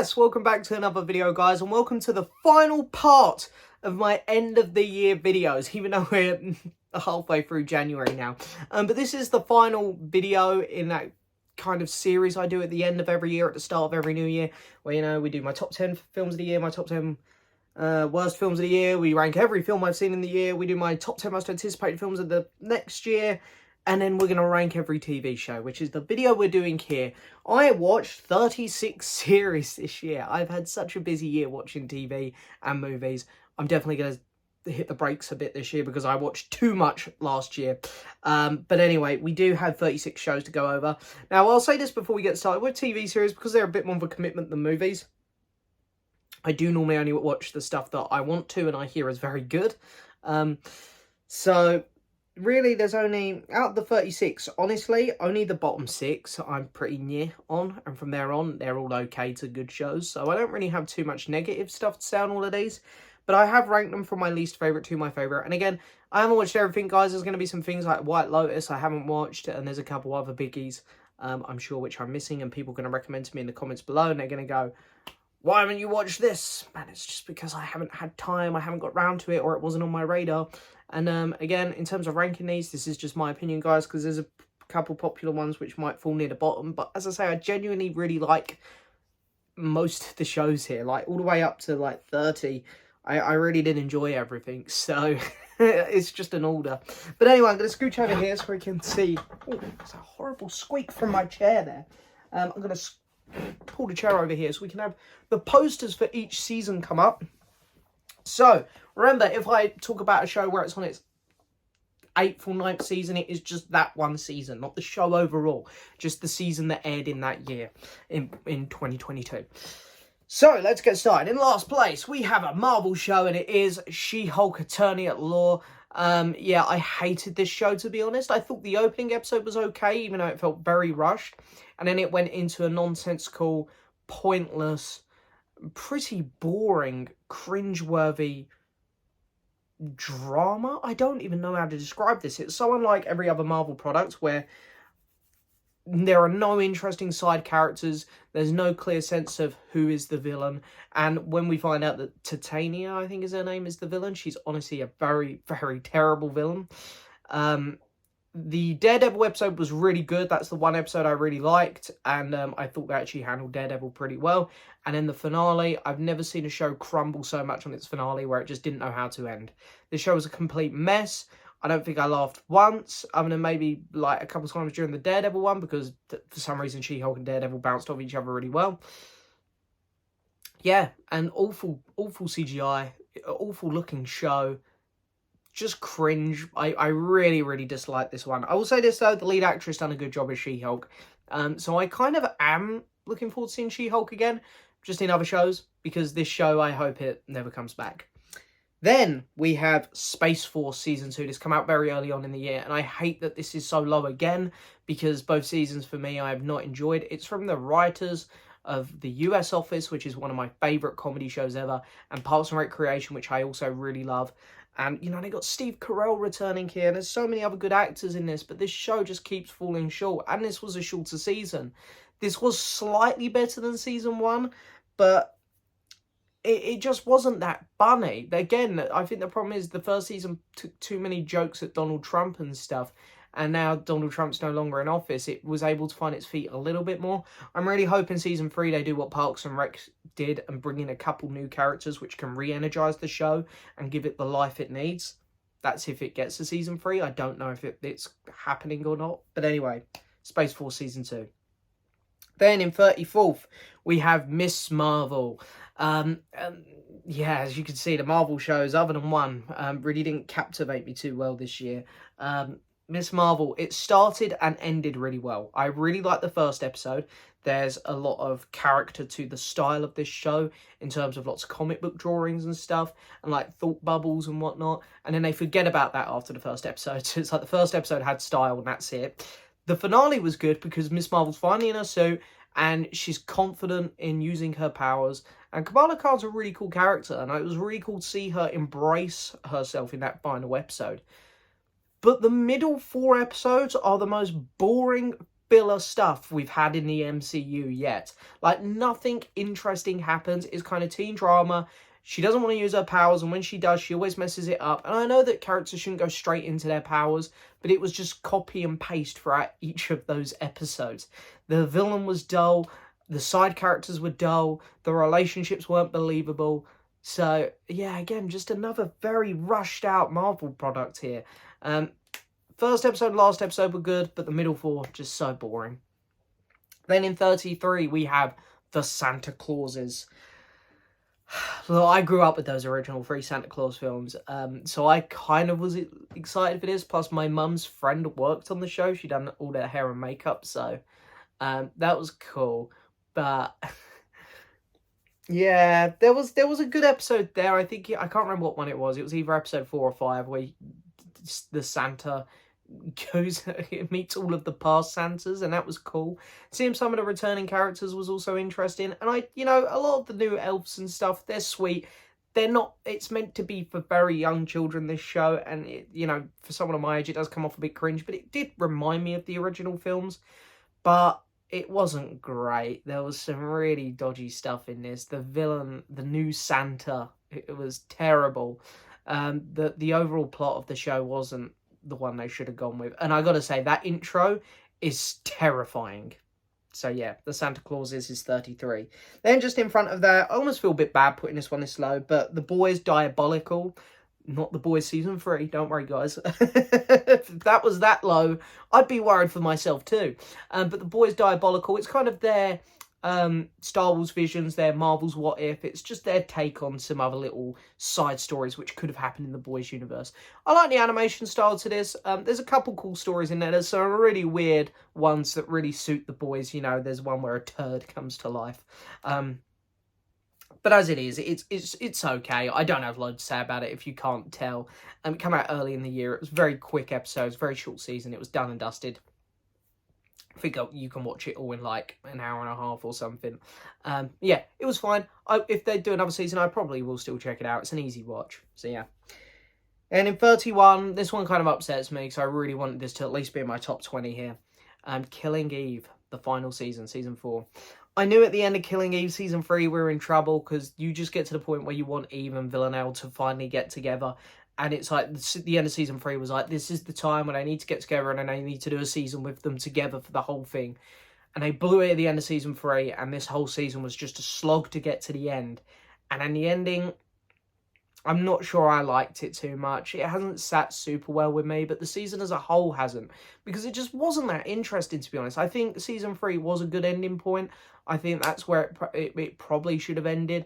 Yes, welcome back to another video, guys, and welcome to the final part of my end of the year videos, even though we're halfway through January now. But this is the final video in that kind of series I do at the end of every year, at the start of every new year, where, you know, we do my top 10 films of the year, my top 10 worst films of the year. We rank every film I've seen in the year. We do my top 10 most anticipated films of the next year. And then we're going to rank every TV show, which is the video we're doing here. I watched 36 series this year. I've had such a busy year watching TV and movies. I'm definitely going to hit the brakes a bit this year because I watched too much last year. But anyway, we do have 36 shows to go over. Now, I'll say this before we get started with TV series, because they're a bit more of a commitment than movies. I do normally only watch the stuff that I want to and I hear is very good. So really, there's only, out of the 36, honestly, only the bottom 6 I'm pretty near on, and from there on, they're all okay to good shows, so I don't really have too much negative stuff to say on all of these, but I have ranked them from my least favourite to my favourite, and again, I haven't watched everything, guys. There's going to be some things like White Lotus I haven't watched, and there's a couple other biggies, I'm sure, which I'm missing, and people are going to recommend to me in the comments below, and they're going to go, why haven't you watched this? Man, it's just because I haven't had time, I haven't got round to it, or it wasn't on my radar. And again, in terms of ranking these, this is just my opinion, guys, because there's a couple popular ones which might fall near the bottom. But as I say, I genuinely really like most of the shows here, like all the way up to like 30. I really did enjoy everything, so it's just an order. But anyway, I'm going to scooch over here so we can see. Oh, it's a horrible squeak from my chair there. I'm going to pull the chair over here so we can have the posters for each season come up. So remember, if I talk about a show where it's on its 8th or 9th season, it is just that one season, not the show overall, just the season that aired in that year, in 2022. So let's get started. In last place, we have a Marvel show, and it is She-Hulk Attorney at Law. Yeah, I hated this show, to be honest. I thought the opening episode was okay, even though it felt very rushed. And then it went into a nonsensical, pointless, pretty boring, cringeworthy drama. I don't even know how to describe this. It's so unlike every other Marvel product where there are no interesting side characters. There's no clear sense of who is the villain. And when we find out that Titania, I think is her name, is the villain, she's honestly a very, very terrible villain. The Daredevil episode was really good. That's the one episode I really liked. And I thought they actually handled Daredevil pretty well. And in the finale, I've never seen a show crumble so much on its finale where it just didn't know how to end. This show was a complete mess. I don't think I laughed once, other than maybe like a couple of times during the Daredevil one, because for some reason She-Hulk and Daredevil bounced off each other really well. Yeah, and awful CGI, awful looking show. Just cringe. I really, really dislike this one. I will say this, though, the lead actress done a good job as She-Hulk. So I kind of am looking forward to seeing She-Hulk again, just in other shows, because this show, I hope it never comes back. Then we have Space Force Season 2. This came out very early on in the year, and I hate that this is so low again, because both seasons, for me, I have not enjoyed. It's from the writers of The US Office, which is one of my favourite comedy shows ever, and Parks and Recreation, which I also really love. And, you know, they got Steve Carell returning here. There's so many other good actors in this, but this show just keeps falling short. And this was a shorter season. This was slightly better than season 1, but it just wasn't that funny. Again, I think the problem is the first season took too many jokes at Donald Trump and stuff. And now Donald Trump's no longer in office, it was able to find its feet a little bit more. I'm really hoping season 3 they do what Parks and Rec did and bring in a couple new characters which can re-energise the show and give it the life it needs. That's if it gets to season 3. I don't know if it's happening or not. But anyway, Space Force Season 2. Then in 34th, we have Ms. Marvel. Yeah, as you can see, the Marvel shows, other than one, really didn't captivate me too well this year. Ms. Marvel, it started and ended really well. I really liked the first episode. There's a lot of character to the style of this show in terms of lots of comic book drawings and stuff and like thought bubbles and whatnot. And then they forget about that after the first episode. So it's like the first episode had style and that's it. The finale was good because Ms. Marvel's finally in her suit and she's confident in using her powers. And Kamala Khan's a really cool character, and it was really cool to see her embrace herself in that final episode. But the middle 4 episodes are the most boring, filler stuff we've had in the MCU yet. Like, nothing interesting happens. It's kind of teen drama. She doesn't want to use her powers, and when she does, she always messes it up. And I know that characters shouldn't go straight into their powers, but it was just copy and paste throughout each of those episodes. The villain was dull, the side characters were dull, the relationships weren't believable. So, yeah, again, just another very rushed out Marvel product here. First episode, last episode were good, but the middle four, just so boring. Then in 33, we have the Santa Clauses. Well, I grew up with those original 3 Santa Claus films, so I kind of was excited for this. Plus, my mum's friend worked on the show. She'd done all their hair and makeup, so that was cool. But yeah, there was a good episode there. I can't remember what one it was. It was either episode 4 or 5 where the Santa goes meets all of the past Santas, and that was cool. Seeing some of the returning characters was also interesting, and a lot of the new elves and stuff, they're sweet. They're not, it's meant to be for very young children, this show, and for someone of my age it does come off a bit cringe, but it did remind me of the original films. But it wasn't great. There was some really dodgy stuff in this. The villain, the new Santa, it was terrible. The overall plot of the show wasn't the one they should have gone with. And I gotta say, that intro is terrifying. So yeah, the Santa Claus is 33. Then just in front of that, I almost feel a bit bad putting this one this low, but The Boys Diabolical. Not The Boys season 3, don't worry guys. If that was that low, I'd be worried for myself too. But The Boys Diabolical, it's kind of their Star Wars Visions, their Marvel's What If. It's just their take on some other little side stories which could have happened in the Boys universe. I like the animation style to this. There's a couple cool stories in there. There's some really weird ones that really suit the Boys. There's one where a turd comes to life. But as it is, it's okay. I don't have loads to say about it if you can't tell. It came out early in the year. It was very quick episodes, very short season. It was done and dusted. I think you can watch it all in like an hour and a half or something. Yeah, it was fine. If they do another season, I probably will still check it out. It's an easy watch. So yeah. And in 31, this one kind of upsets me because I really wanted this to at least be in my top 20 here. Killing Eve, the final season, season 4. I knew at the end of Killing Eve season 3 we were in trouble because you just get to the point where you want Eve and Villanelle to finally get together. And it's like the end of season 3 was like, this is the time when I need to get together and I need to do a season with them together for the whole thing. And they blew it at the end of season 3, and this whole season was just a slog to get to the end. And in the ending, I'm not sure I liked it too much. It hasn't sat super well with me, but the season as a whole hasn't. Because it just wasn't that interesting, to be honest. I think season 3 was a good ending point. I think that's where it probably should have ended.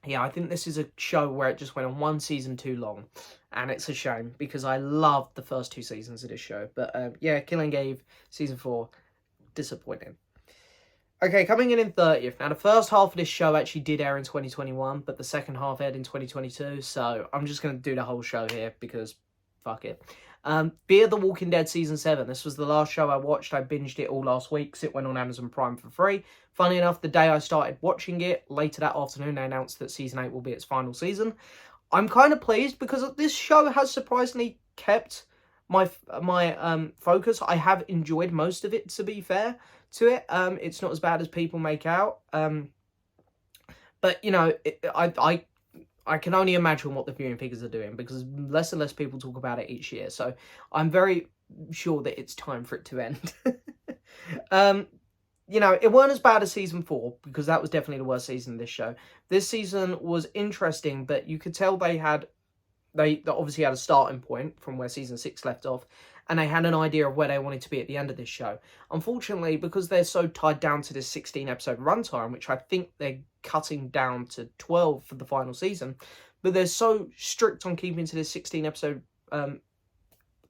Yeah, I think this is a show where it just went on one season too long. And it's a shame, because I loved the first 2 seasons of this show. But yeah, Killing Eve, season 4, disappointing. Okay, coming in 30th. Now, the first half of this show actually did air in 2021, but the second half aired in 2022. So I'm just going to do the whole show here because fuck it. Fear the Walking Dead Season 7. This was the last show I watched. I binged it all last week because it went on Amazon Prime for free. Funny enough, the day I started watching it, later that afternoon, they announced that Season 8 will be its final season. I'm kind of pleased because this show has surprisingly kept my focus. I have enjoyed most of it, to be fair to it. It's not as bad as people make out. But, I can only imagine what the viewing figures are doing because less and less people talk about it each year. So I'm very sure that it's time for it to end. It weren't as bad as season 4 because that was definitely the worst season of this show. This season was interesting, but you could tell they obviously had a starting point from where season 6 left off, and they had an idea of where they wanted to be at the end of this show. Unfortunately, because they're so tied down to this 16-episode runtime, which I think they're cutting down to 12 for the final season, but they're so strict on keeping to this 16-episode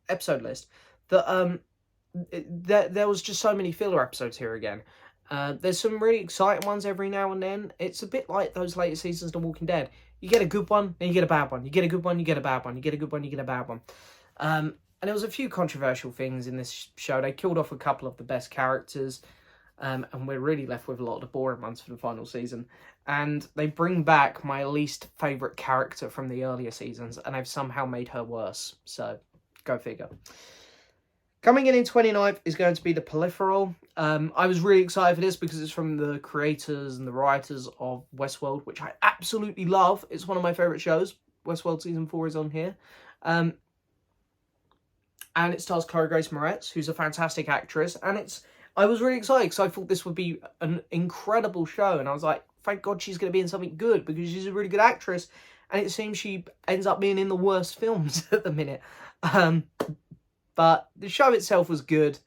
episode list that there was just so many filler episodes here again. There's some really exciting ones every now and then. It's a bit like those later seasons of The Walking Dead. You get a good one, then you get a bad one. You get a good one, you get a bad one. You get a good one, you get a bad one. And there was a few controversial things in this show. They killed off a couple of the best characters. And we're really left with a lot of the boring ones for the final season. And they bring back my least favourite character from the earlier seasons, and they've somehow made her worse. So, go figure. Coming in 29th is going to be The Peripheral. I was really excited for this because it's from the creators and the writers of Westworld, which I absolutely love. It's one of my favourite shows. Westworld Season 4 is on here. And it stars Chloe Grace Moretz, who's a fantastic actress. And I was really excited because I thought this would be an incredible show. And I was like, thank God she's going to be in something good because she's a really good actress. And it seems she ends up being in the worst films at the minute. But the show itself was good,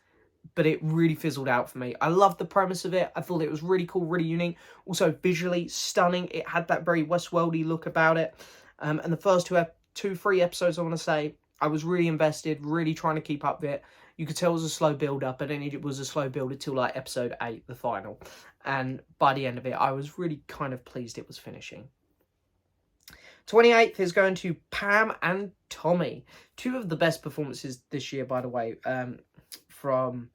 but it really fizzled out for me. I loved the premise of it. I thought it was really cool, really unique. Also visually stunning. It had that very Westworld-y look about it. And the first three episodes, I want to say, I was really invested, really trying to keep up with it. You could tell it was a slow build-up, but then it was a slow build until like episode 8, the final. And by the end of it, I was really kind of pleased it was finishing. 28th is going to Pam and Tommy. Two of the best performances this year, by the way, from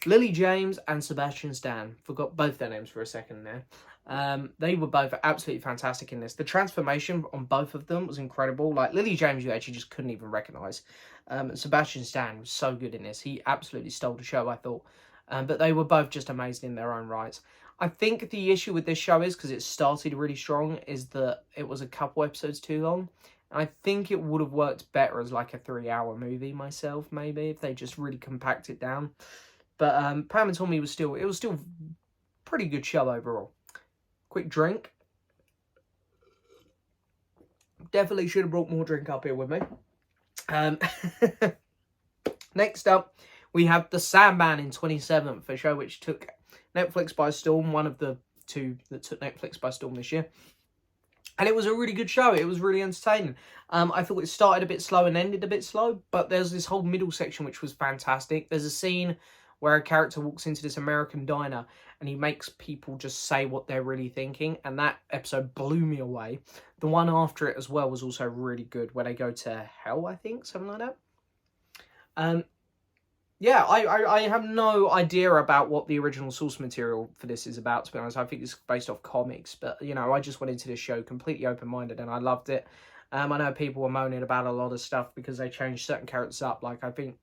Lily James and Sebastian Stan. Forgot both their names for a second there. They were both absolutely fantastic in this. The transformation on both of them was incredible. Like Lily James, you actually just couldn't even recognise. Sebastian Stan was so good in this. He absolutely stole the show, I thought. But they were both just amazing in their own rights. I think the issue with this show is, because it started really strong, is that it was a couple episodes too long. And I think it would have worked better as like a 3-hour movie myself, maybe, if they just really compact it down. But Pam and Tommy was still a pretty good show overall. Quick drink. Definitely should have brought more drink up here with me. Next up, we have The Sandman in 27th, a show which took Netflix by storm, one of the two that took Netflix by storm this year. And it was a really good show. It was really entertaining. I thought it started a bit slow and ended a bit slow, but there's this whole middle section which was fantastic. There's a scene where a character walks into this American diner and he makes people just say what they're really thinking, and that episode blew me away. The one after it as well was also really good, where they go to hell, I think, something like that. Yeah, I have no idea about what the original source material for this is about, to be honest. I think it's based off comics, but, you know, I just went into this show completely open-minded and I loved it. I know people were moaning about a lot of stuff because they changed certain characters up. Like, I think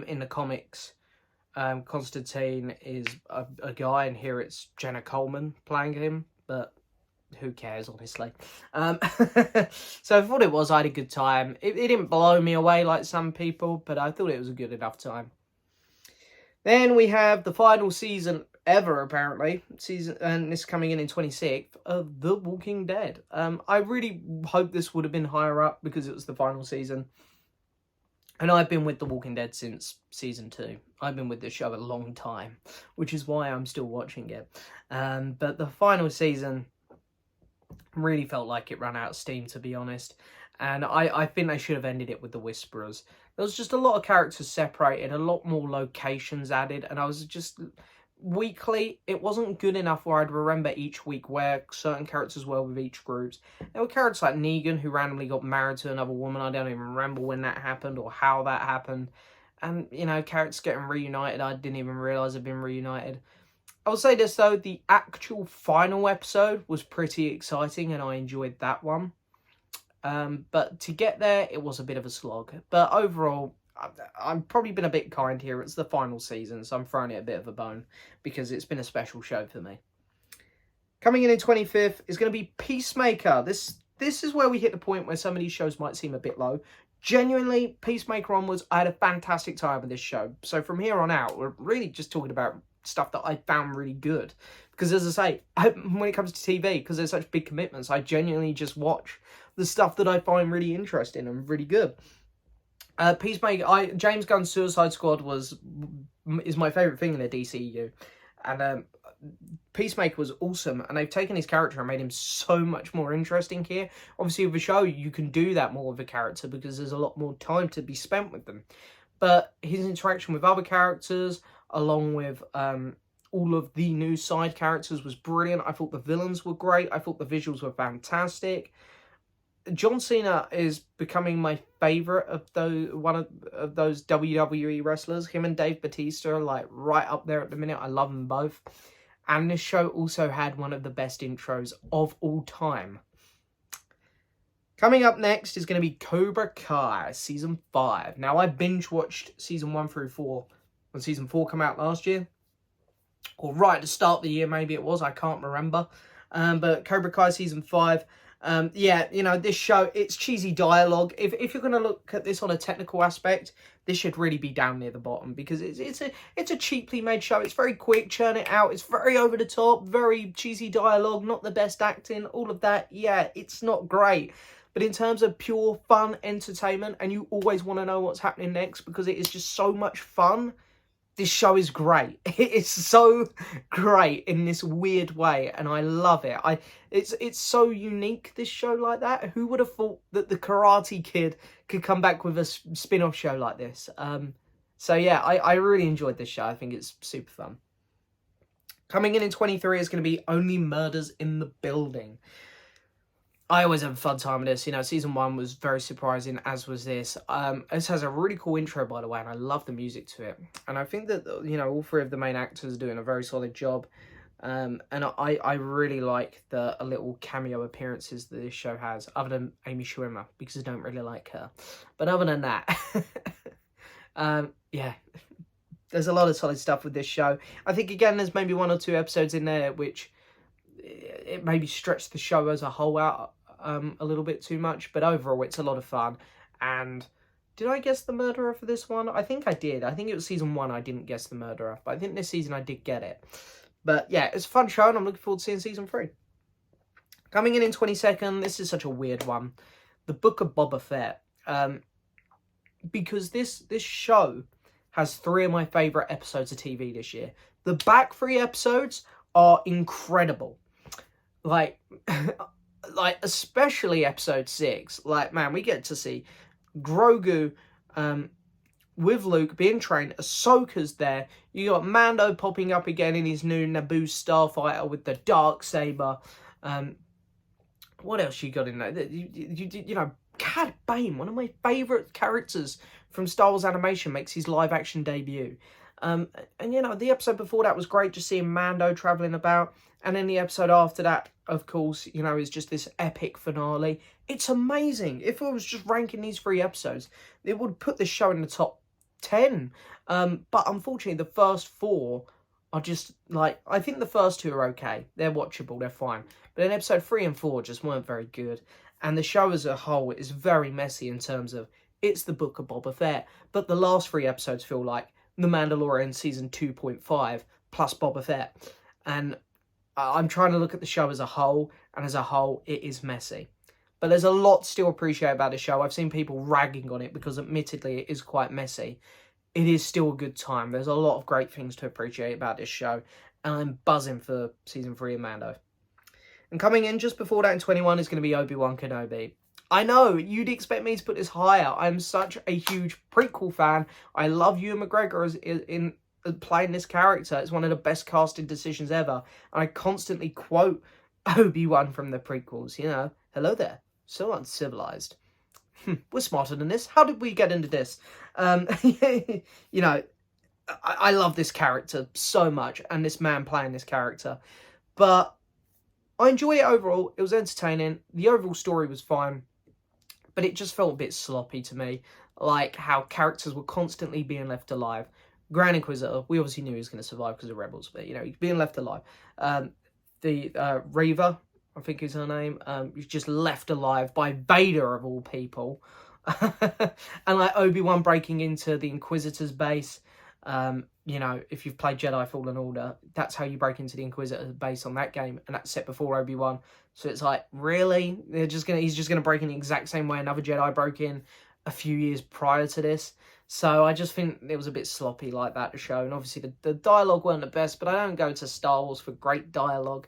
in the comics, Constantine is a guy, and here it's Jenna Coleman playing him, but who cares, honestly. So I thought I had a good time. It didn't blow me away like some people, but I thought it was a good enough time. Then we have the final season ever, apparently, and this coming in 26th, of The Walking Dead. I really hope this would have been higher up because it was the final season. And I've been with The Walking Dead since season 2. I've been with this show a long time, which is why I'm still watching it. But the final season really felt like it ran out of steam, to be honest. And I think they should have ended it with the Whisperers. There was just a lot of characters separated, a lot more locations added, and I was just... Weekly, it wasn't good enough where I'd remember each week where certain characters were with each groups. There were characters like Negan, who randomly got married to another woman. I don't even remember when that happened or how that happened. And, you know, characters getting reunited, I didn't even realise had been reunited. I will say this, though, the actual final episode was pretty exciting, and I enjoyed that one. But to get there, it was a bit of a slog. But overall, I've probably been a bit kind here. It's the final season, so I'm throwing it a bit of a bone because it's been a special show for me. Coming in 25th is going to be Peacemaker. This is where we hit the point where some of these shows might seem a bit low. Genuinely, Peacemaker onwards, I had a fantastic time with this show. So from here on out, we're really just talking about stuff that I found really good. Because as I say, when it comes to TV, because there's such big commitments, I genuinely just watch the stuff that I find really interesting and really good. Peacemaker, James Gunn's Suicide Squad is my favourite thing in the DCEU. And Peacemaker was awesome, and they've taken his character and made him so much more interesting here. Obviously, with a show, you can do that more with a character because there's a lot more time to be spent with them. But his interaction with other characters, along with all of the new side characters, was brilliant. I thought the villains were great. I thought the visuals were fantastic. John Cena is becoming my favourite of one of those WWE wrestlers. Him and Dave Bautista are like right up there at the minute. I love them both. And this show also had one of the best intros of all time. Coming up next is going to be Cobra Kai Season 5. Now, I binge-watched Season 1 through 4 when Season 4 came out last year. Or right at the start of the year, maybe it was. I can't remember. But Cobra Kai Season 5... yeah, you know, this show, it's cheesy dialogue. If you're going to look at this on a technical aspect, this should really be down near the bottom, because it's a cheaply made show. It's very quick, churn it out. It's very over the top, very cheesy dialogue, not the best acting, all of that. Yeah, it's not great. But in terms of pure fun entertainment, and you always want to know what's happening next because it is just so much fun, this show is great. It is so great in this weird way, and I love it. It's so unique, this show like that. Who would have thought that the Karate Kid could come back with a spin-off show like this? So yeah, I really enjoyed this show. I think it's super fun. Coming in 23 is going to be Only Murders in the Building. I always have a fun time with this. You know, Season 1 was very surprising, as was this. This has a really cool intro, by the way, and I love the music to it. And I think that, you know, all three of the main actors are doing a very solid job. And I really like the little cameo appearances that this show has, other than Amy Schumer, because I don't really like her. But other than that, yeah, there's a lot of solid stuff with this show. I think, again, there's maybe 1 or 2 episodes in there which it maybe stretched the show as a whole out a little bit too much, but overall it's a lot of fun. And did I guess the murderer for this one? I think I did. I think it was Season 1 I didn't guess the murderer, but I think this season I did get it. But yeah, it's a fun show, and I'm looking forward to seeing Season 3. Coming in 22nd, this is such a weird one. The Book of Boba Fett. Because this show has 3 of my favourite episodes of TV this year. The back 3 episodes are incredible. Like especially episode 6. Like, man, we get to see Grogu with Luke being trained. Ahsoka's there. You got Mando popping up again in his new Naboo starfighter with the Darksaber. What else you got in there? You know, Cad Bane, one of my favourite characters from Star Wars animation, makes his live action debut. And, you know, the episode before that was great, just seeing Mando travelling about. And then the episode after that, of course, you know, is just this epic finale. It's amazing. If I was just ranking these 3 episodes, it would put the show in the top 10. But unfortunately, the first 4 are just, like, I think the first 2 are okay. They're watchable, they're fine. But then episode 3 and 4 just weren't very good. And the show as a whole is very messy in terms of, it's the Book of Boba Fett. But the last 3 episodes feel like The Mandalorian Season 2.5 plus Boba Fett. And I'm trying to look at the show as a whole, and as a whole, it is messy. But there's a lot still appreciate about the show. I've seen people ragging on it because admittedly it is quite messy. It is still a good time. There's a lot of great things to appreciate about this show, and I'm buzzing for Season 3 of Mando. And coming in just before that in 21 is going to be Obi-Wan Kenobi. I know, you'd expect me to put this higher. I'm such a huge prequel fan. I love Ewan McGregor in playing this character. It's one of the best casting decisions ever. And I constantly quote Obi-Wan from the prequels, you know. Hello there. So uncivilized. We're smarter than this. How did we get into this? You know, I love this character so much, and this man playing this character. But I enjoy it overall. It was entertaining. The overall story was fine. But it just felt a bit sloppy to me. Like how characters were constantly being left alive. Grand Inquisitor, we obviously knew he was going to survive because of Rebels, but, you know, he's being left alive. Reva, I think is her name, was just left alive by Vader, of all people. And, like, Obi-Wan breaking into the Inquisitor's base. You know, if you've played Jedi Fallen Order, that's how you break into the Inquisitor's base on that game, and that's set before Obi-Wan. So it's like, really? He's just going to break in the exact same way another Jedi broke in a few years prior to this. So I just think it was a bit sloppy like that to show. And obviously the dialogue weren't the best, but I don't go to Star Wars for great dialogue.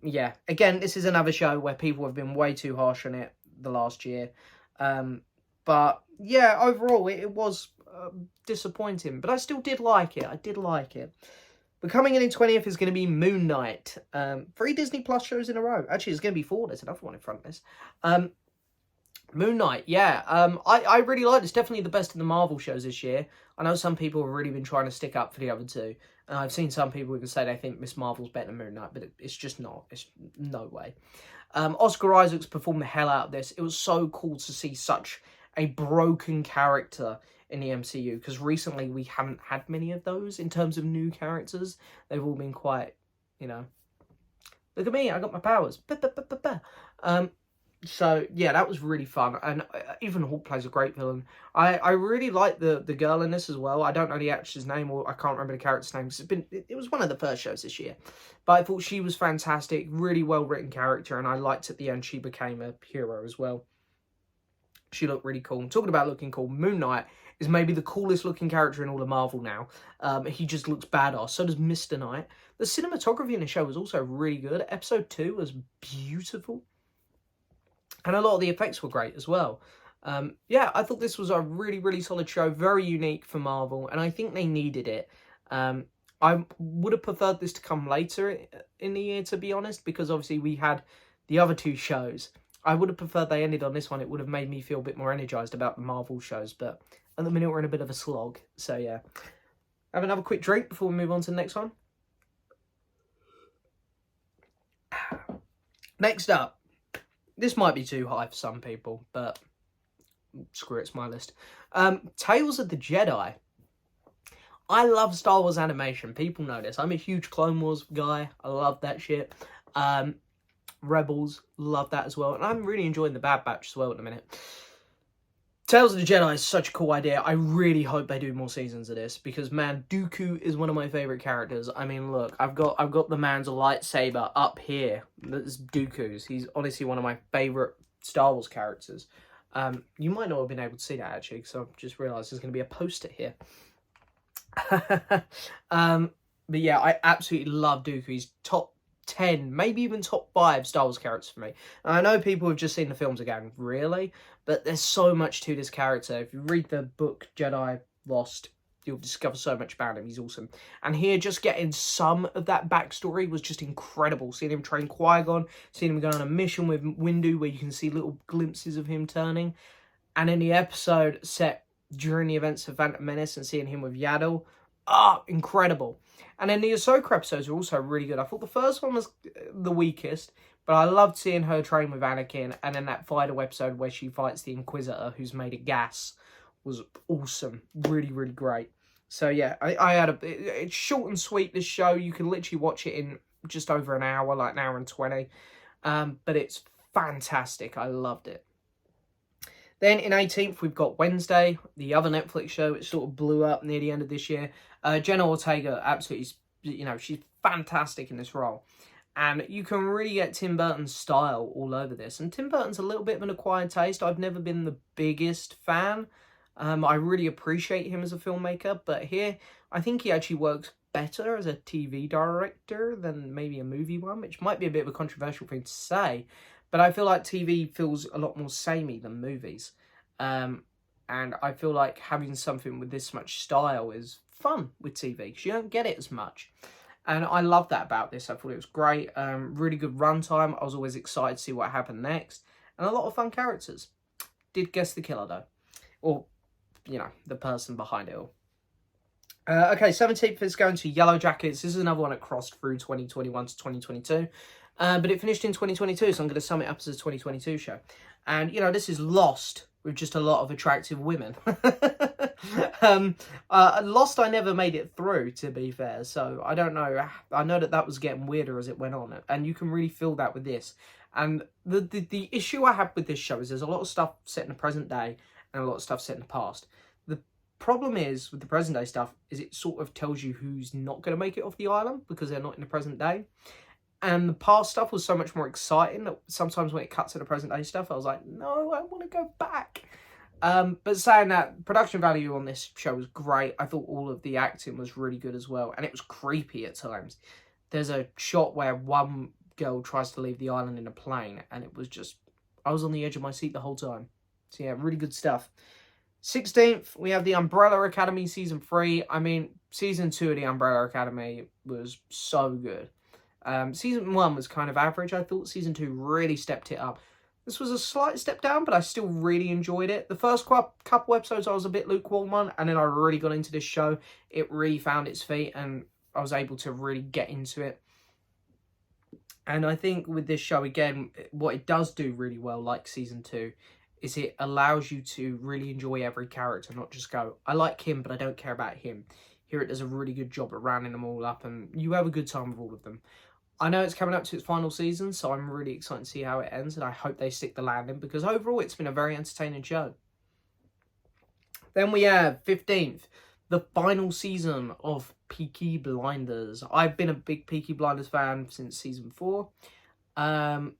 Yeah, again, this is another show where people have been way too harsh on it the last year. But yeah, overall it was disappointing, but I still did like it. I did like it. But coming in 20th is going to be Moon Knight. 3 Disney Plus shows in a row. Actually, it's going to be 4. There's another one in front of this. Moon Knight, yeah. I really like it. It's definitely the best of the Marvel shows this year. I know some people have really been trying to stick up for the other 2. I've seen some people even say they think Miss Marvel's better than Moon Knight, but it's just not. It's no way. Oscar Isaacs performed the hell out of this. It was so cool to see such a broken character in the MCU, because recently we haven't had many of those in terms of new characters. They've all been quite, you know, look at me, I got my powers. So yeah, that was really fun, and Ethan Hawke plays a great villain. I really like the girl in this as well. I don't know the actress's name, or I can't remember the character's name. It was one of the first shows this year, but I thought she was fantastic, really well written character, and I liked at the end she became a hero as well. She looked really cool. Talking about looking cool, Moon Knight is maybe the coolest looking character in all of Marvel now. He just looks badass. So does Mr. Knight. The cinematography in the show was also really good. Episode 2 was beautiful. And a lot of the effects were great as well. Yeah, I thought this was a really, really solid show. Very unique for Marvel. And I think they needed it. I would have preferred this to come later in the year, to be honest. Because obviously we had the other 2 shows. I would have preferred they ended on this one. It would have made me feel a bit more energized about the Marvel shows. But at the minute we're in a bit of a slog. So yeah. Have another quick drink before we move on to the next one. Next up. This might be too high for some people, but screw it, it's my list. Tales of the Jedi. I love Star Wars animation. People know this. I'm a huge Clone Wars guy. I love that shit. Rebels, love that as well. And I'm really enjoying the Bad Batch as well at the minute. Tales of the Jedi is such a cool idea. I really hope they do more seasons of this, because man, Dooku is one of my favourite characters. I mean, look, I've got the man's lightsaber up here. That's Dooku's. He's honestly one of my favourite Star Wars characters. You might not have been able to see that actually, because I've just realised there's going to be a poster here. But yeah, I absolutely love Dooku. He's top 10, maybe even top 5 Star Wars characters for me. And I know people have just seen the films again, really, but there's so much to this character. If you read the book Jedi Lost, you'll discover so much about him. He's awesome. And here, just getting some of that backstory was just incredible. Seeing him train Qui-Gon, seeing him go on a mission with Windu where you can see little glimpses of him turning. And in the episode set during the events of Phantom Menace and seeing him with Yaddle, incredible. And then the Ahsoka episodes are also really good. I thought the first one was the weakest, but I loved seeing her train with Anakin. And then that final episode where she fights the Inquisitor, who's made of gas, was awesome. Really, really great. So yeah, it's short and sweet, this show. You can literally watch it in just over an hour, like an hour and 20. But it's fantastic. I loved it. Then in 18th, we've got Wednesday, the other Netflix show. It sort of blew up near the end of this year. Jenna Ortega, absolutely, you know, she's fantastic in this role. And you can really get Tim Burton's style all over this. And Tim Burton's a little bit of an acquired taste. I've never been the biggest fan. I really appreciate him as a filmmaker. But here, I think he actually works better as a TV director than maybe a movie one, which might be a bit of a controversial thing to say. But I feel like TV feels a lot more samey than movies. And I feel like having something with this much style is fun with TV, because you don't get it as much. And I love that about this. I thought it was great. Really good runtime. I was always excited to see what happened next. And a lot of fun characters. Did guess the killer, though. Or, you know, the person behind it all. Okay, 17th is going to Yellow Jackets. This is another one that crossed through 2021 to 2022. But it finished in 2022, so I'm going to sum it up as a 2022 show. And, you know, this is Lost with just a lot of attractive women. Lost, I never made it through, to be fair. So, I don't know. I know that was getting weirder as it went on. And you can really feel that with this. And the issue I have with this show is there's a lot of stuff set in the present day and a lot of stuff set in the past. The problem is, with the present day stuff, is it sort of tells you who's not going to make it off the island because they're not in the present day. And the past stuff was so much more exciting that sometimes when it cuts to the present day stuff, I was like, no, I want to go back. But saying that, production value on this show was great. I thought all of the acting was really good as well. And it was creepy at times. There's a shot where one girl tries to leave the island in a plane. And it was just, I was on the edge of my seat the whole time. So yeah, really good stuff. 16th, we have the Umbrella Academy Season 3. I mean, Season 2 of the Umbrella Academy was so good. Season 1 was kind of average. I thought Season 2 really stepped it up. This was a slight step down, but I still really enjoyed it. The first couple episodes I was a bit lukewarm on, and then I really got into this show. It really found its feet, and I was able to really get into it. And I think with this show, again, what it does do really well, like season 2, is it allows you to really enjoy every character, not just go, I like him, but I don't care about him. Here it does a really good job at rounding them all up, and you have a good time with all of them. I know it's coming up to its final season, so I'm really excited to see how it ends, and I hope they stick the landing, because overall it's been a very entertaining show. Then we have 15th, the final season of Peaky Blinders. I've been a big Peaky Blinders fan since season 4. And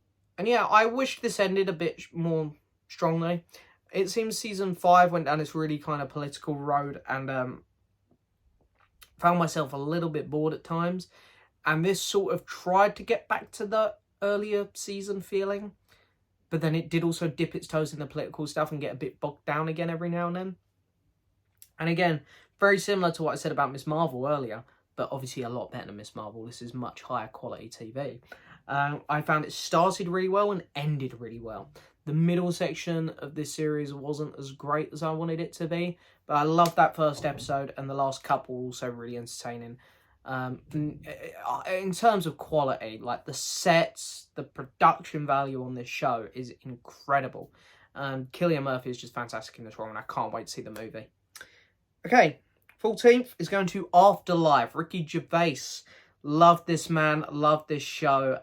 yeah, I wish this ended a bit more strongly. It seems season 5 went down this really kind of political road, and found myself a little bit bored at times. And this sort of tried to get back to the earlier season feeling, but then it did also dip its toes in the political stuff and get a bit bogged down again every now and then. And again, very similar to what I said about Miss Marvel earlier, but obviously a lot better than Miss Marvel. This is much higher quality TV. I found it started really well and ended really well. The middle section of this series wasn't as great as I wanted it to be, but I loved that first episode, and the last couple were also really entertaining. In terms of quality, like the sets, the production value on this show is incredible. Cillian Murphy is just fantastic in this role, and I can't wait to see the movie. Okay, 14th is going to Afterlife. Ricky Gervais. Love this man, love this show.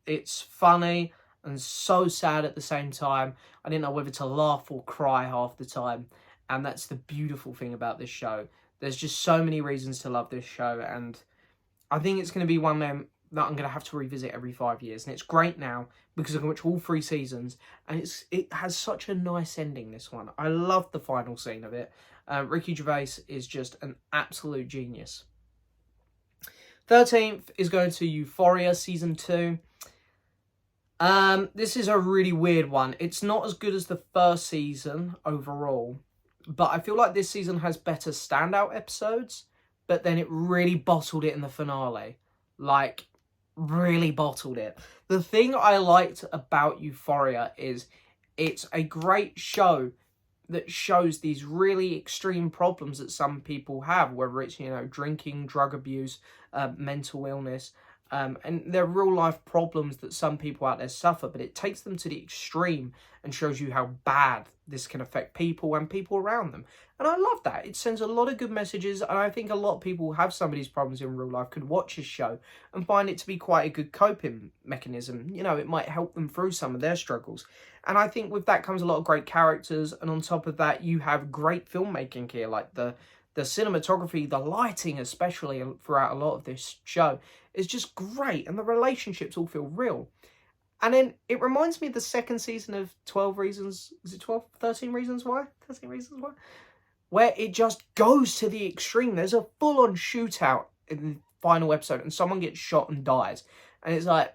It's funny and so sad at the same time. I didn't know whether to laugh or cry half the time. And that's the beautiful thing about this show. There's just so many reasons to love this show, and I think it's going to be one that I'm going to have to revisit every 5 years. And it's great now because I can watch all 3 seasons, and it has such a nice ending, this one. I love the final scene of it. Ricky Gervais is just an absolute genius. 13th is going to Euphoria Season 2. This is a really weird one. It's not as good as the first season overall, but I feel like this season has better standout episodes, but then it really bottled it in the finale. Like, really bottled it. The thing I liked about Euphoria is it's a great show that shows these really extreme problems that some people have, whether it's, drinking, drug abuse, mental illness, and they're real life problems that some people out there suffer, but it takes them to the extreme and shows you how bad this can affect people and people around them. And I love that. It sends a lot of good messages, and I think a lot of people who have some of these problems in real life could watch this show and find it to be quite a good coping mechanism. It might help them through some of their struggles. And I think with that comes a lot of great characters, and on top of that, you have great filmmaking here, like the cinematography, the lighting especially throughout a lot of this show is just great, and the relationships all feel real. And then it reminds me of the second season of 12 Reasons, is it 12? 13 Reasons Why? 13 Reasons Why? Where it just goes to the extreme. There's a full-on shootout in the final episode, and someone gets shot and dies. And it's like,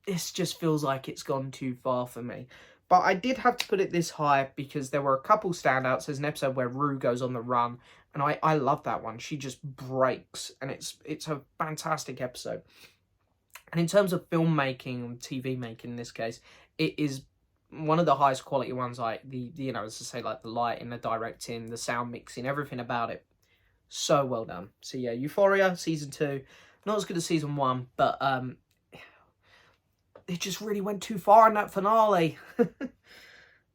this just feels like it's gone too far for me. But I did have to put it this high because there were a couple standouts. There's an episode where Rue goes on the run, and I love that one. She just breaks, and it's a fantastic episode. And in terms of filmmaking and TV making in this case, it is one of the highest quality ones, like as I say, like the lighting, the directing, the sound mixing, everything about it. So well done. So yeah, Euphoria, Season 2. Not as good as Season 1, but it just really went too far in that finale.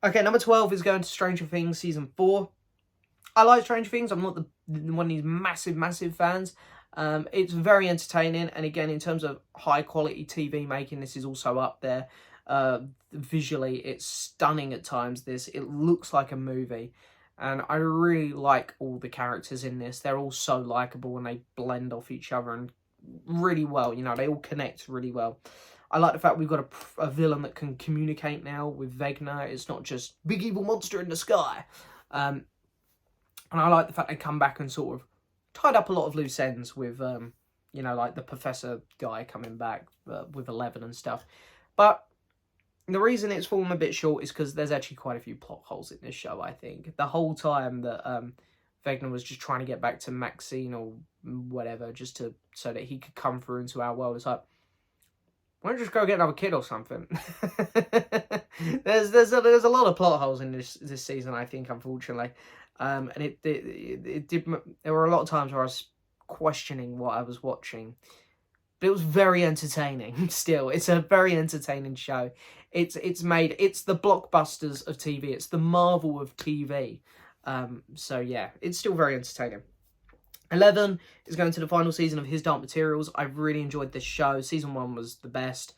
Okay, number 12 is going to Stranger Things Season 4. I like Stranger Things. I'm not one of these massive fans. It's very entertaining, and again, in terms of high quality TV making, this is also up there. Visually, it's stunning at times. It looks like a movie, and I really like all the characters in this. They're all so likable, and they blend off each other and really well. They all connect really well. I like the fact we've got a villain that can communicate now with Vecna. It's not just big evil monster in the sky. And I like the fact they come back and sort of tied up a lot of loose ends with, like the professor guy coming back with 11 and stuff. But the reason it's fallen a bit short is because there's actually quite a few plot holes in this show, I think. The whole time that Vecna was just trying to get back to Maxine or whatever, just so that he could come through into our world. It's like, why don't you just go get another kid or something? there's a lot of plot holes in this season, I think, unfortunately. And it did. There were a lot of times where I was questioning what I was watching, but it was very entertaining. Still, it's a very entertaining show. It's the blockbusters of TV. It's the Marvel of TV. So yeah, it's still very entertaining. 11 is going to the final season of His Dark Materials. I really enjoyed this show. Season 1 was the best.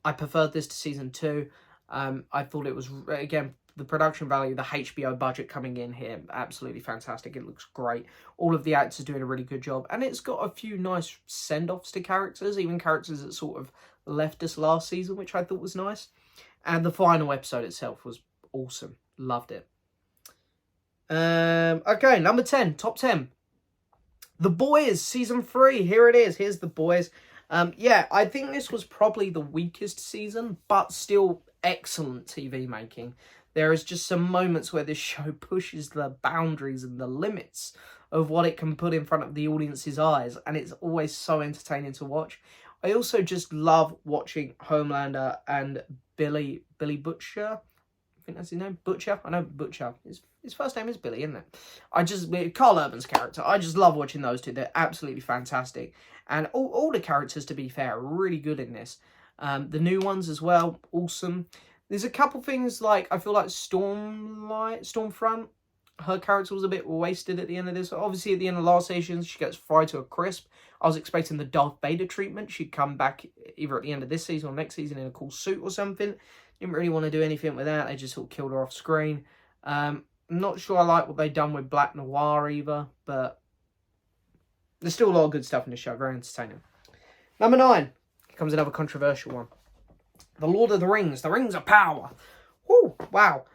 I preferred this to Season 2. I thought it was, again, the production value, the HBO budget coming in here, absolutely fantastic. It looks great. All of the actors doing a really good job. And it's got a few nice send-offs to characters, even characters that sort of left us last season, which I thought was nice. And the final episode itself was awesome. Loved it. Okay, number 10, top 10. The Boys, season 3. Here it is. Here's The Boys. Yeah, I think this was probably the weakest season, but still excellent TV making. There is just some moments where this show pushes the boundaries and the limits of what it can put in front of the audience's eyes, and it's always so entertaining to watch. I also just love watching Homelander and Billy Butcher. I think that's his name, Butcher. I know Butcher. His first name is Billy, isn't it? Carl Urban's character. I just love watching those two. They're absolutely fantastic, and all the characters, to be fair, are really good in this. The new ones as well, awesome. There's a couple things like, I feel like Stormfront, her character was a bit wasted at the end of this. Obviously, at the end of last season, she gets fried to a crisp. I was expecting the Darth Vader treatment. She'd come back either at the end of this season or next season in a cool suit or something. Didn't really want to do anything with that. They just sort of killed her off screen. I'm not sure I like what they've done with Black Noir either, but there's still a lot of good stuff in the show. Very entertaining. Number 9. Here comes another controversial one. The Lord of the Rings. The Rings of Power. Woo, wow.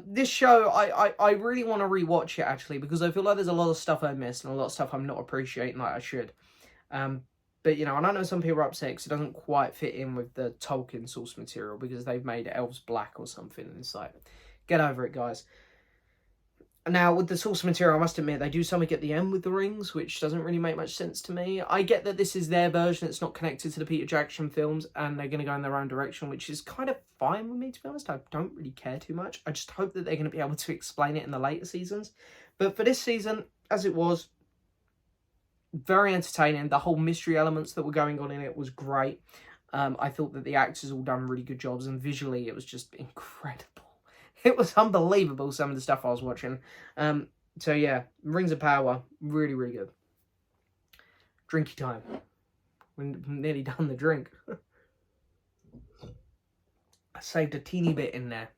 This show, I really want to rewatch it, actually, because I feel like there's a lot of stuff I missed and a lot of stuff I'm not appreciating like I should. But, you know, and I know some people are upset because it doesn't quite fit in with the Tolkien source material because they've made elves black or something. And it's like, get over it, guys. Now, with the source material, I must admit, they do something at the end with the rings, which doesn't really make much sense to me. I get that this is their version. It's not connected to the Peter Jackson films, and they're going to go in their own direction, which is kind of fine with me, to be honest. I don't really care too much. I just hope that they're going to be able to explain it in the later seasons. But for this season, as it was, very entertaining. The whole mystery elements that were going on in it was great. I thought that the actors all done really good jobs, and visually it was just incredible. It was unbelievable, some of the stuff I was watching. So yeah, Rings of Power, really, really good. Drinky time. We're nearly done the drink. I saved a teeny bit in there,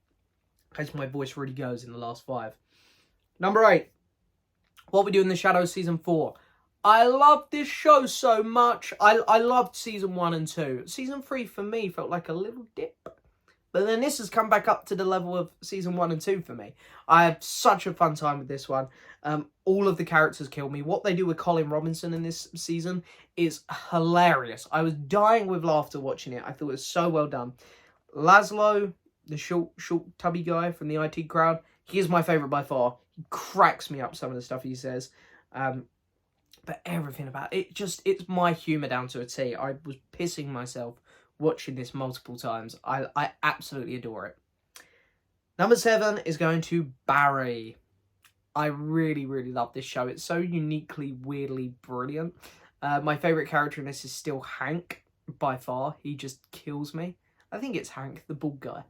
in case my voice really goes in the last 5. Number 8. What We Do in the Shadows, Season 4. I loved this show so much. I loved Season 1 and 2. Season 3, for me, felt like a little dip. But then this has come back up to the level of Season 1 and 2 for me. I had such a fun time with this one. All of the characters killed me. What they do with Colin Robinson in this season is hilarious. I was dying with laughter watching it. I thought it was so well done. Laszlo, the short tubby guy from the IT crowd, he is my favourite by far. He cracks me up, some of the stuff he says. But everything about it, it's my humour down to a T. I was pissing myself watching this multiple times. I absolutely adore it. Number 7 is going to Barry. I really, really love this show. It's so uniquely, weirdly brilliant. My favourite character in this is still Hank, by far. He just kills me. I think it's Hank, the bald guy.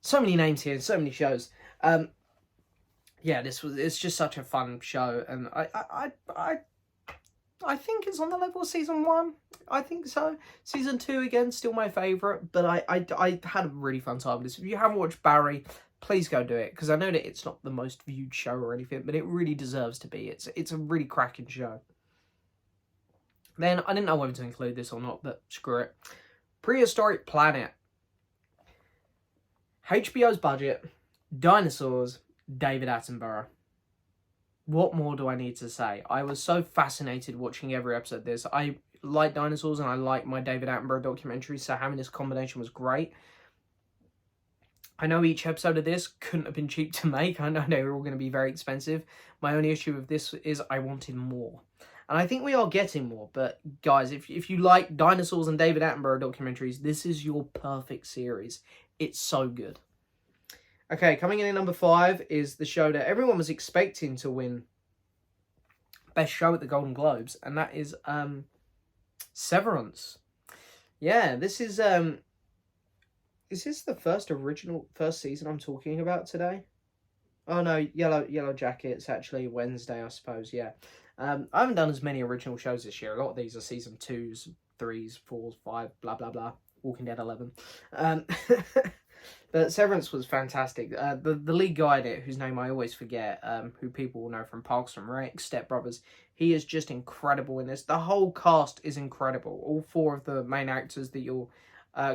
So many names here, so many shows. Yeah, it's just such a fun show, and I think it's on the level of Season 1. I think so. Season 2, again, still my favourite. But I had a really fun time with this. If you haven't watched Barry, please go do it. Because I know that it's not the most viewed show or anything. But it really deserves to be. It's a really cracking show. Then, I didn't know whether to include this or not. But screw it. Prehistoric Planet. HBO's budget. Dinosaurs. David Attenborough. What more do I need to say? I was so fascinated watching every episode of this. I like dinosaurs and I like my David Attenborough documentaries, so having this combination was great. I know each episode of this couldn't have been cheap to make. I know they were all going to be very expensive. My only issue with this is I wanted more. And I think we are getting more. But guys, if you like dinosaurs and David Attenborough documentaries, this is your perfect series. It's so good. Okay, coming in at number 5 is the show that everyone was expecting to win Best Show at the Golden Globes, and that is Severance. Yeah, this is the first season I'm talking about today? Oh no, Yellow Jackets, actually Wednesday, I suppose, yeah. I haven't done as many original shows this year. A lot of these are season 2s, 3s, 4s, 5, blah blah blah. Walking Dead 11. But Severance was fantastic. The lead guy in it, whose name I always forget, who people will know from Parks and Rec, Step Brothers, he is just incredible in this. The whole cast is incredible. All 4 of the main actors that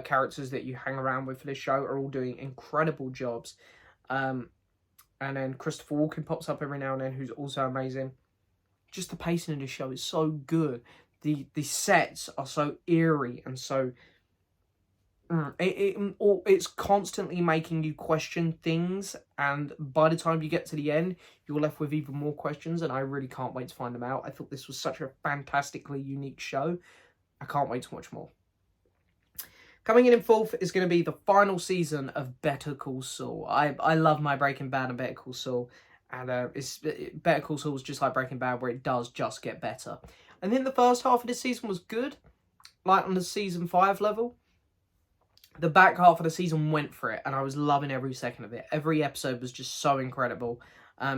characters that you hang around with for this show are all doing incredible jobs. And then Christopher Walken pops up every now and then, who's also amazing. Just the pacing of the show is so good. The sets are so eerie and so... It's constantly making you question things, and by the time you get to the end, you're left with even more questions, and I really can't wait to find them out. I thought this was such a fantastically unique show. I can't wait to watch more. Coming in 4th is going to be the final season of Better Call Saul. I love my Breaking Bad and Better Call Saul. And Better Call Saul is just like Breaking Bad, where it does just get better. I think the first half of this season was good, like on the season 5 level. The back half of the season went for it, and I was loving every second of it. Every episode was just so incredible.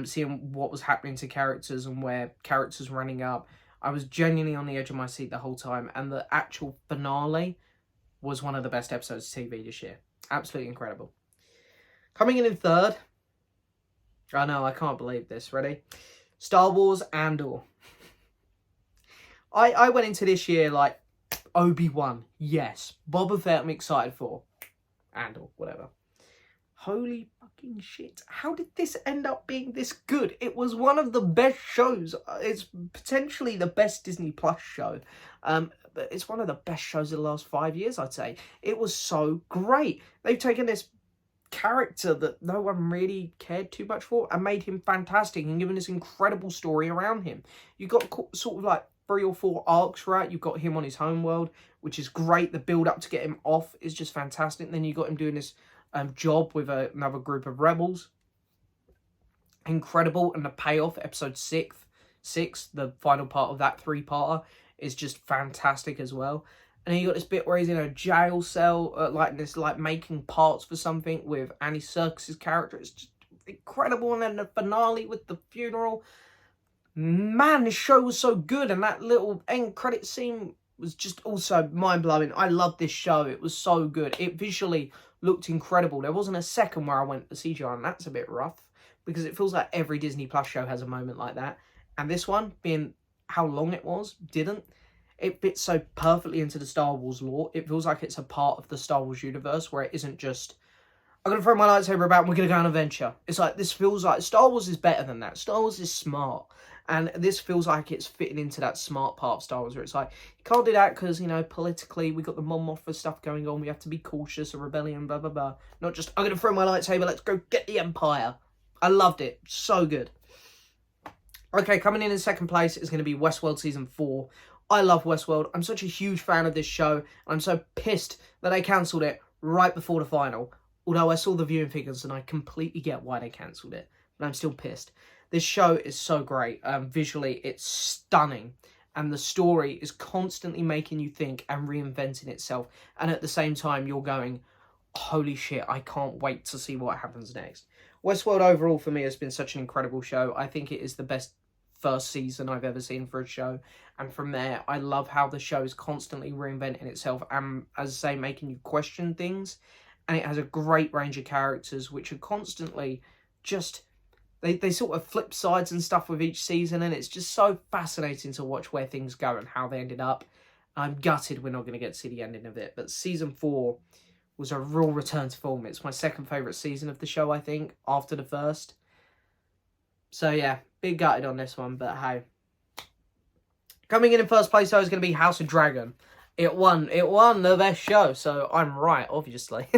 Seeing what was happening to characters and where characters were running up. I was genuinely on the edge of my seat the whole time. And the actual finale was one of the best episodes of TV this year. Absolutely incredible. Coming in 3rd. I know, I can't believe this. Ready? Star Wars Andor. I went into this year like, Obi-Wan, yes. Boba Fett, I'm excited for. Andor, whatever. Holy fucking shit. How did this end up being this good? It was one of the best shows. It's potentially the best Disney Plus show. But it's one of the best shows of the last 5 years, I'd say. It was so great. They've taken this character that no one really cared too much for and made him fantastic and given this incredible story around him. You got sort of like 3 or 4 arcs, right? You've got him on his homeworld, which is great. The build up to get him off is just fantastic. And then you got him doing this job with another group of rebels. Incredible. And the payoff, episode 6, the final part of that 3-parter, is just fantastic as well. And then you got this bit where he's in a jail cell, like making parts for something with Andy Serkis' character. It's just incredible. And then the finale with the funeral. Man, this show was so good. And that little end credit scene was just also mind-blowing. I loved this show. It was so good. It visually looked incredible. There wasn't a second where I went to CGI, and that's a bit rough. Because it feels like every Disney Plus show has a moment like that. And this one, being how long it was, didn't. It fits so perfectly into the Star Wars lore. It feels like it's a part of the Star Wars universe where it isn't just, I'm going to throw my lightsaber about and we're going to go on an adventure. It's like, this feels like, Star Wars is better than that. Star Wars is smart. And this feels like it's fitting into that smart part of Star Wars where it's like, you can't do that because, you know, politically, we got the Mon Mothma stuff going on. We have to be cautious, a rebellion, blah, blah, blah. Not just, I'm going to throw my lightsaber, let's go get the Empire. I loved it. So good. Okay, coming in 2nd place is going to be Westworld Season 4. I love Westworld. I'm such a huge fan of this show. I'm so pissed that they cancelled it right before the final. Although I saw the viewing figures and I completely get why they cancelled it. But I'm still pissed. This show is so great. Visually, it's stunning. And the story is constantly making you think and reinventing itself. And at the same time, you're going, holy shit, I can't wait to see what happens next. Westworld overall for me has been such an incredible show. I think it is the best first season I've ever seen for a show. And from there, I love how the show is constantly reinventing itself and, as I say, making you question things. And it has a great range of characters which are constantly just, they sort of flip sides and stuff with each season. And it's just so fascinating to watch where things go and how they ended up. I'm gutted we're not going to get to see the ending of it. But season 4 was a real return to form. It's my 2nd favourite season of the show, I think, after the 1st. So yeah, big gutted on this one, but hey. Coming in 1st place, though, is going to be House of Dragon. It won the best show, so I'm right, obviously.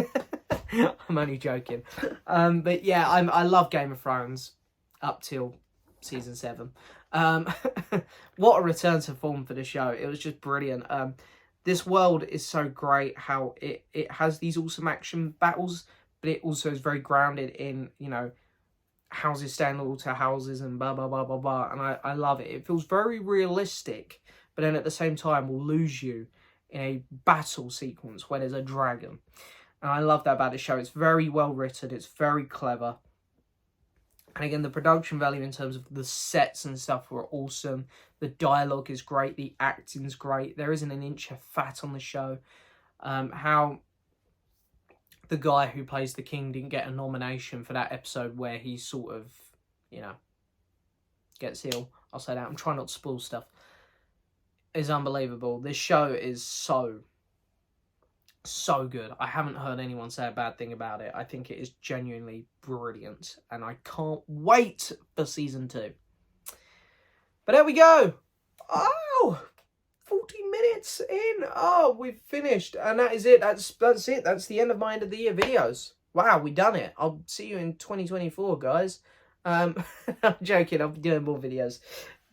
I'm only joking. But yeah, I love Game of Thrones up till season 7. What a return to form for the show. It was just brilliant. This world is so great how it has these awesome action battles, but it also is very grounded in, you know, houses stand all to houses and blah, blah, blah, blah, blah. And I love it. It feels very realistic, but then at the same time will lose you in a battle sequence where there's a dragon. And I love that about the show. It's very well written. It's very clever. And again, the production value in terms of the sets and stuff were awesome. The dialogue is great. The acting's great. There isn't an inch of fat on the show. How the guy who plays the king didn't get a nomination for that episode where he sort of, you know, gets ill. I'll say that. I'm trying not to spoil stuff. Is unbelievable. This show is so good. I haven't heard anyone say a bad thing about it. I think it is genuinely brilliant, and I can't wait for season 2. But there we go. Oh, 40 minutes in. Oh, we've finished, and that is it. That's it. That's the end of my end of the year videos. Wow, we done it. I'll see you in 2024, guys. I'm joking. I'll be doing more videos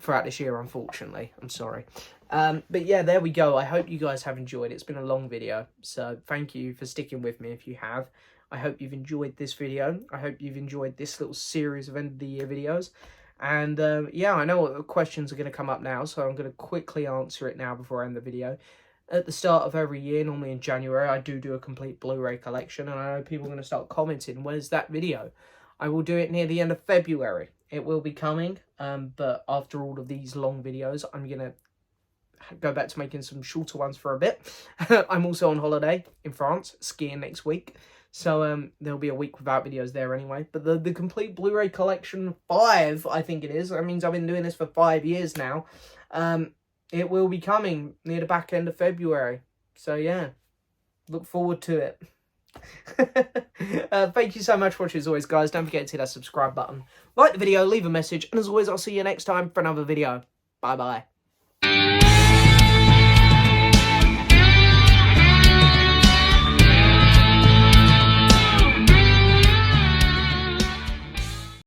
throughout this year, unfortunately. I'm sorry. But yeah, there we go. I hope you guys have enjoyed. It's been a long video, so thank you for sticking with me if you have. I hope you've enjoyed this video. I hope you've enjoyed this little series of end of the year videos. And yeah, I know what questions are going to come up now, so I'm going to quickly answer it now before I end the video. At the start of every year, normally in January, I do a complete Blu-ray collection, and I know people are going to start commenting, where's that video? I will do it near the end of February. It will be coming, but after all of these long videos, I'm going to go back to making some shorter ones for a bit. I'm also on holiday in France, skiing next week. So there'll be a week without videos there anyway. But the complete Blu-ray collection 5, I think it is. That means I've been doing this for 5 years now. It will be coming near the back end of February. So yeah, look forward to it. Thank you so much for watching as always, guys. Don't forget to hit that subscribe button. Like the video, leave a message. And as always, I'll see you next time for another video. Bye-bye.